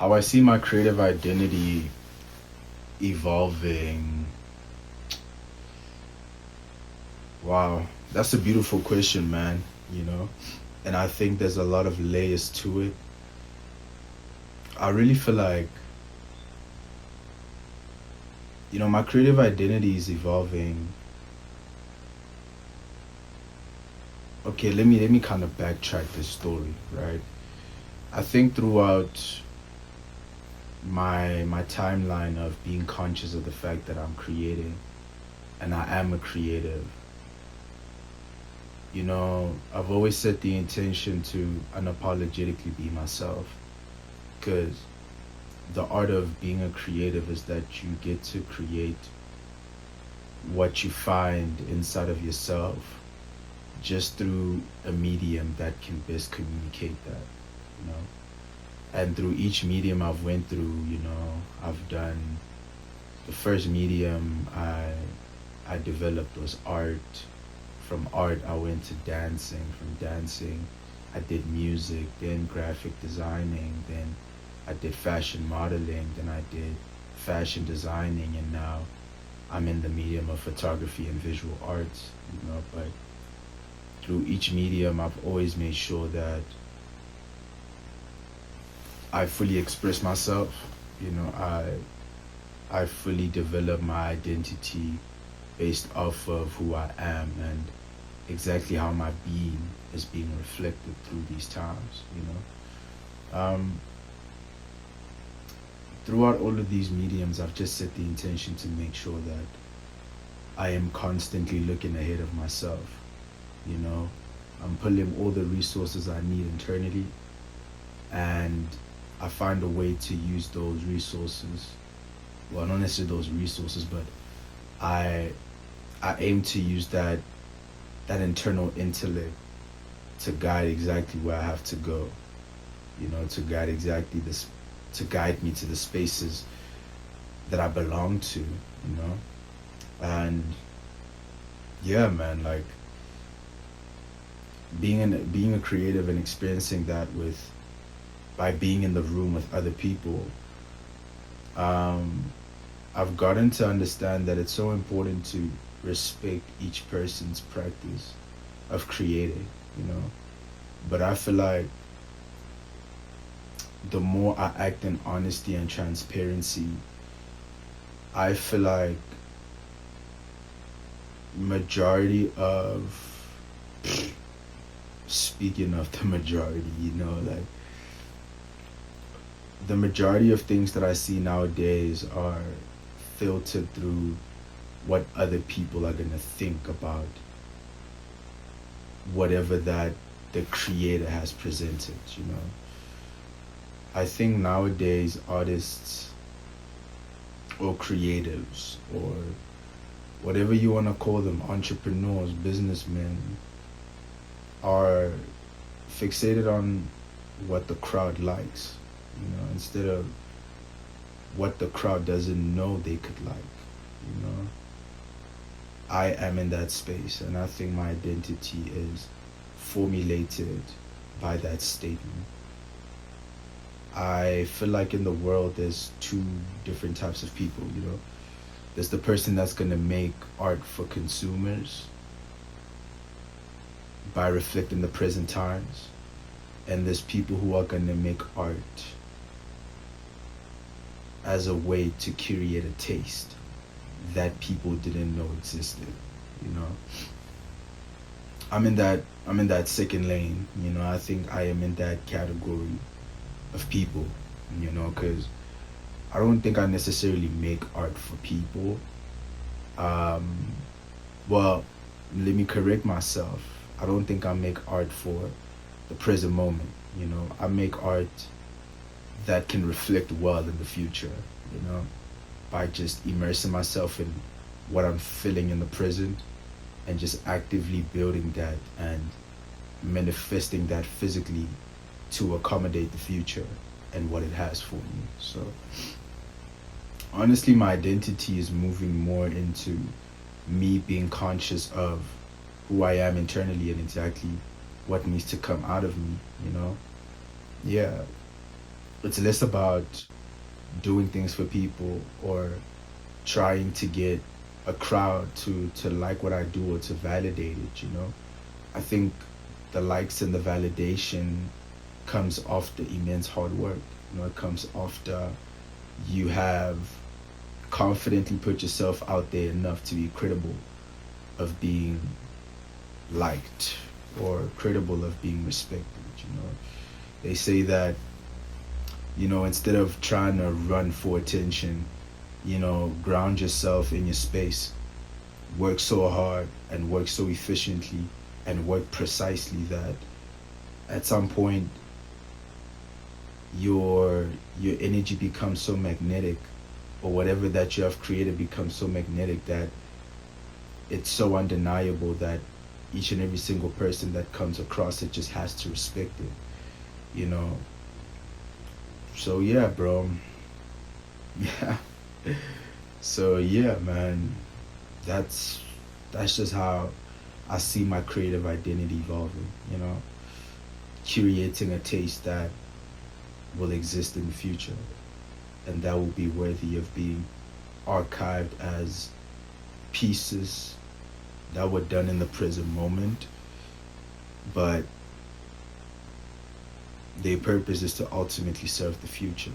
How I see my creative identity evolving. Wow, that's a beautiful question, man, you know? And I think there's a lot of layers to it. I really feel like, my creative identity is evolving. Okay, let me kind of backtrack this story, right? I think throughout my timeline of being conscious of the fact that I'm creating and I am a creative, I've always set the intention to unapologetically be myself, because the art of being a creative is that you get to create what you find inside of yourself just through a medium that can best communicate that, you know. And through each medium I've went through, I've done the first medium I developed was art. From art I went to dancing. From dancing I did music, then graphic designing, then I did fashion modeling, then I did fashion designing, and now I'm in the medium of photography and visual arts, but through each medium I've always made sure that I fully express myself. I fully develop my identity based off of who I am and exactly how my being is being reflected through these times. Throughout all of these mediums, I've just set the intention to make sure that I am constantly looking ahead of myself. You know, I'm pulling all the resources I need internally, and I find a way to use those resources. Well, not necessarily those resources, but I I aim to use that internal intellect to guide exactly where I have to go. To guide exactly this, to guide me to the spaces that I belong to. And yeah, man, like being a creative and experiencing that with by being in the room with other people. um, I've gotten to understand that it's so important to respect each person's practice of creating, you know. But I feel like the more I act in honesty and transparency, I feel like majority of speaking of the majority, like the majority of things that I see nowadays are filtered through what other people are gonna think about whatever that the creator has presented. I think nowadays artists or creatives or whatever you wanna call them, entrepreneurs, businessmen, are fixated on what the crowd likes, instead of what the crowd doesn't know they could like. you know I am in that space, and I think my identity is formulated by that statement. I feel like in the world there's two different types of people. There's the person that's gonna make art for consumers by reflecting the present times, and there's people who are gonna make art as a way to curate a taste that people didn't know existed. You know, I'm in that second lane. I think I am in that category of people. Because I don't think I necessarily make art for people. Um, well, let me correct myself. I don't think I make art for the present moment. I make art that can reflect well in the future, you know, by just immersing myself in what I'm feeling in the present and just actively building that and manifesting that physically to accommodate the future and what it has for me. So honestly, my identity is moving more into me being conscious of who I am internally and exactly what needs to come out of me. Yeah. it's less about doing things for people or trying to get a crowd to like what I do or to validate it, you know. I think the likes and the validation comes after immense hard work. You know, it comes after you have confidently put yourself out there enough to be credible of being liked or credible of being respected, you know. They say that, you know, instead of trying to run for attention, you know, ground yourself in your space. Work so hard and work so efficiently and work precisely that at some point your energy becomes so magnetic, or whatever that you have created becomes so magnetic that it's so undeniable that each and every single person that comes across it just has to respect it, you know. So yeah, bro. Yeah. So yeah, man, that's that's just how I see my creative identity evolving, you know, curating a taste that will exist in the future and that will be worthy of being archived as pieces that were done in the present moment, but their purpose is to ultimately serve the future.